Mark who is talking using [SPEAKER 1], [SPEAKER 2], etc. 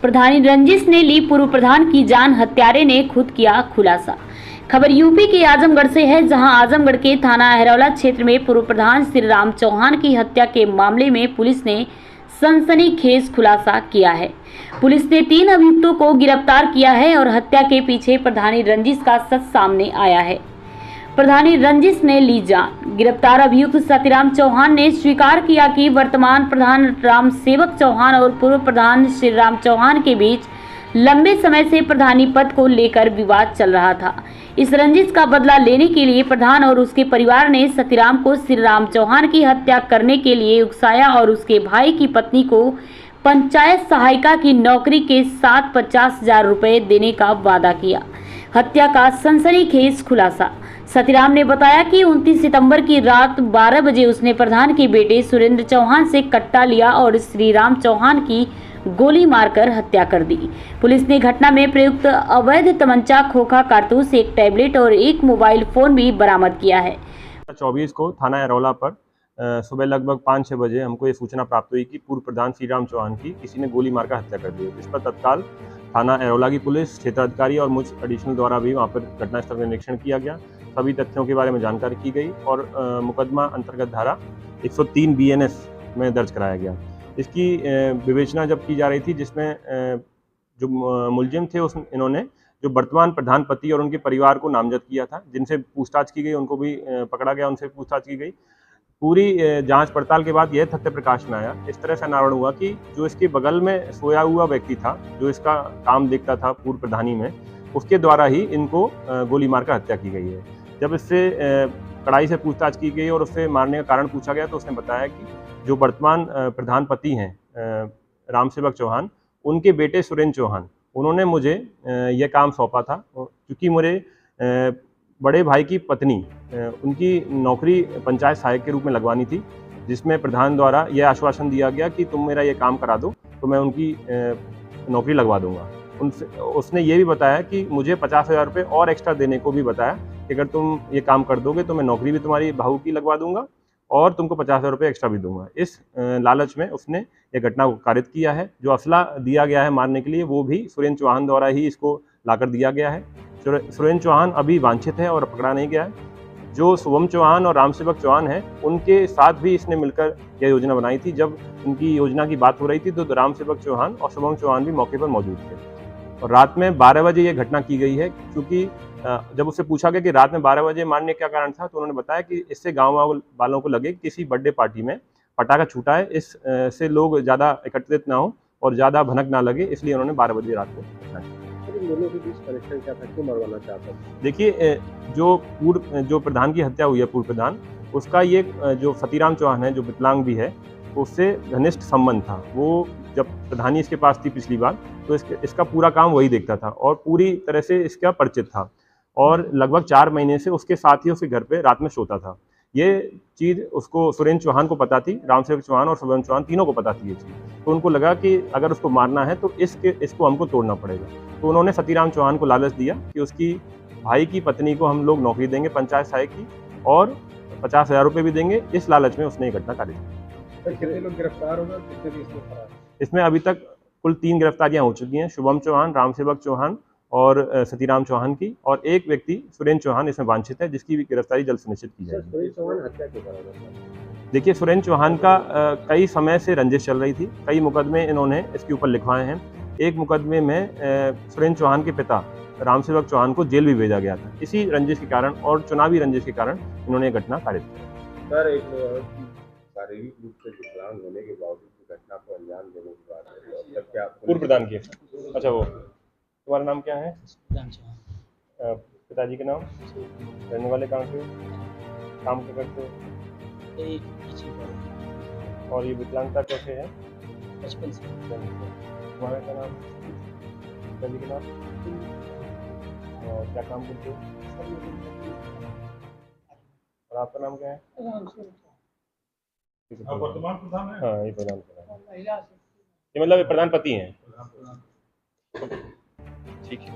[SPEAKER 1] प्रधानी रंजिश ने ली पूर्व प्रधान की जान, हत्यारे ने खुद किया खुलासा। खबर यूपी के आजमगढ़ से है, जहां आजमगढ़ के थाना अहरौला क्षेत्र में पूर्व प्रधान श्री राम चौहान की हत्या के मामले में पुलिस ने सनसनीखेज खुलासा किया है। पुलिस ने 3 अभियुक्तों को गिरफ्तार किया है और हत्या के पीछे प्रधानी रंजिश का सच सामने आया है। प्रधानी रंजिश ने ली जान। गिरफ्तार अभियुक्त सतीराम चौहान ने स्वीकार किया कि वर्तमान प्रधान राम सेवक चौहान और पूर्व प्रधान श्री राम चौहान के बीच लंबे समय से प्रधानी पद को लेकर विवाद चल रहा था। इस रंजिश का बदला लेने के लिए प्रधान और उसके परिवार ने सतीराम को श्री राम चौहान की हत्या करने के लिए उकसाया और उसके भाई की पत्नी को पंचायत सहायिका की नौकरी के साथ 50,000 रुपए देने का वादा किया। हत्या का सनसनीखेज खुलासा। सतीराम ने बताया कि 29 सितंबर की रात 12 बजे उसने प्रधान के बेटे सुरेंद्र चौहान से कट्टा लिया और श्री राम चौहान की गोली मारकर हत्या कर दी। पुलिस ने घटना में प्रयुक्त अवैध तमंचा, खोखा कारतूस, एक टैबलेट और एक मोबाइल फोन भी बरामद किया है।
[SPEAKER 2] 24 को थाना अहरौला पर सुबह लगभग 5-6 बजे हमको ये सूचना प्राप्त हुई कि पूर्व प्रधान श्री राम चौहान की किसी ने गोली मारकर हत्या कर दी। इस पर तत्काल थाना अहरौला की पुलिस, क्षेत्राधिकारी और मुझ एडिशनल द्वारा भी वहाँ पर घटनास्थल का निरीक्षण किया गया। सभी तथ्यों के बारे में जानकारी की गई और मुकदमा अंतर्गत धारा 103 BNS में दर्ज कराया गया। इसकी विवेचना जब की जा रही थी, जिसमें जो मुलजिम थे इन्होंने जो वर्तमान प्रधान पति और उनके परिवार को नामजद किया था, जिनसे पूछताछ की गई, उनको भी पकड़ा गया, उनसे पूछताछ की गई। पूरी जांच पड़ताल के बाद यह तथ्य प्रकाश में आया, इस तरह से अनावरण हुआ कि जो इसके बगल में सोया हुआ व्यक्ति था, जो इसका काम देखता था पूर्व प्रधानी में, उसके द्वारा ही इनको गोली मारकर हत्या की गई है। जब इससे कड़ाई से पूछताछ की गई और उससे मारने का कारण पूछा गया, तो उसने बताया कि जो वर्तमान प्रधान पति हैं राम सेवक चौहान, उनके बेटे सुरेंद्र चौहान, उन्होंने मुझे यह काम सौंपा था, क्योंकि मेरे बड़े भाई की पत्नी, उनकी नौकरी पंचायत सहायक के रूप में लगवानी थी, जिसमें प्रधान द्वारा यह आश्वासन दिया गया कि तुम मेरा ये काम करा दो तो मैं उनकी नौकरी लगवा दूंगा। उसने ये भी बताया कि मुझे 50,000 रुपये और एक्स्ट्रा देने को भी बताया कि अगर तुम ये काम कर दोगे तो मैं नौकरी भी तुम्हारी बहू की लगवा दूंगा और तुमको 50,000 रुपये एक्स्ट्रा भी दूंगा। इस लालच में उसने ये घटना को कारित किया है। जो असला दिया गया है मारने के लिए, वो भी सुरेंद्र चौहान द्वारा ही इसको लाकर दिया गया है। सुरेंद्र चौहान अभी वांछित है और पकड़ा नहीं गया है। जो शुभम चौहान और राम सेवक चौहान हैं, उनके साथ भी इसने मिलकर यह योजना बनाई थी। जब उनकी योजना की बात हो रही थी तो राम सेवक चौहान और शुभम चौहान भी मौके पर मौजूद थे और रात में 12 बजे ये घटना की गई है। क्योंकि जब उससे पूछा गया कि रात में 12 बजे मारने का कारण था, तो उन्होंने बताया कि इससे गाँव वालों को लगे किसी बर्थडे पार्टी में पटाखा छूटा है, इससे लोग ज़्यादा एकत्रित ना हो और ज़्यादा भनक ना लगे, इसलिए उन्होंने 12 बजे रात को घटना की।
[SPEAKER 3] दोनों के बीच कनेक्शन क्या था, क्यों मरवाना चाहता था?
[SPEAKER 2] देखिए, जो प्रधान की हत्या हुई है, पूर्व प्रधान, उसका ये जो सतीराम चौहान है, जो विकलांग भी है, उससे घनिष्ठ संबंध था। वो जब प्रधानी इसके पास थी पिछली बार, तो इसका पूरा काम वही देखता था और पूरी तरह से इसका परिचित था और लगभग 4 महीने से उसके साथ ही उसके घर पे रात में सोता था। ये चीज़ उसको, सुरेंद्र चौहान को पता थी, राम सेवक चौहान और शुभम चौहान तीनों को पता थी ये चीज़। तो उनको लगा कि अगर उसको मारना है तो इसको हमको तोड़ना पड़ेगा। तो उन्होंने सतीराम चौहान को लालच दिया कि उसकी भाई की पत्नी को हम लोग नौकरी देंगे पंचायत सहायक की और 50,000 रुपये भी देंगे। इस लालच में उसने ये घटना कारित की।
[SPEAKER 3] कितने लोग गिरफ्तार हो गए, कितने भी इसमें फरार?
[SPEAKER 2] इसमें अभी तक कुल 3 गिरफ्तारियां हो चुकी हैं, शुभम चौहान, राम सेवक चौहान और सतीराम चौहान की, और एक व्यक्ति सुरेंद्र चौहान इसमें वांछित है, जिसकी भी गिरफ्तारी जल्द सुनिश्चित की जाएगी।
[SPEAKER 3] सुरेंद्र चौहान हत्या क्यों करा था?
[SPEAKER 2] देखिए, सुरेंद्र चौहान का कई समय से रंजिश चल रही थी। कई मुकदमे इन्होंने इसके ऊपर लिखवाए हैं। एक मुकदमे में सुरेंद्र चौहान के पिता राम सेवक चौहान को जेल भी भेजा गया था। इसी रंजिश के कारण और चुनावी रंजिश के कारण इन्होंने ये घटना कारित की।
[SPEAKER 3] सर, एक शारीरिक रूप से विकलांग होने के बावजूद घटना को अंजाम देने की बात है, क्या
[SPEAKER 2] पूर्व प्रधान की? अच्छा, वो तुम्हारा नाम क्या है? पिताजी के नाम? रहने वाले कहाँ के? काम क्या करते हो? और ये विकलांगता कैसे है?
[SPEAKER 4] बचपन से।
[SPEAKER 2] तुम्हारा क्या नाम? पिताजी के नाम? और क्या काम करते हो? और आपका नाम क्या है?
[SPEAKER 3] वर्तमान प्रधान है।
[SPEAKER 2] हाँ, ये प्रधान प्रधान, ये मतलब प्रधान पति हैं। ठीक है।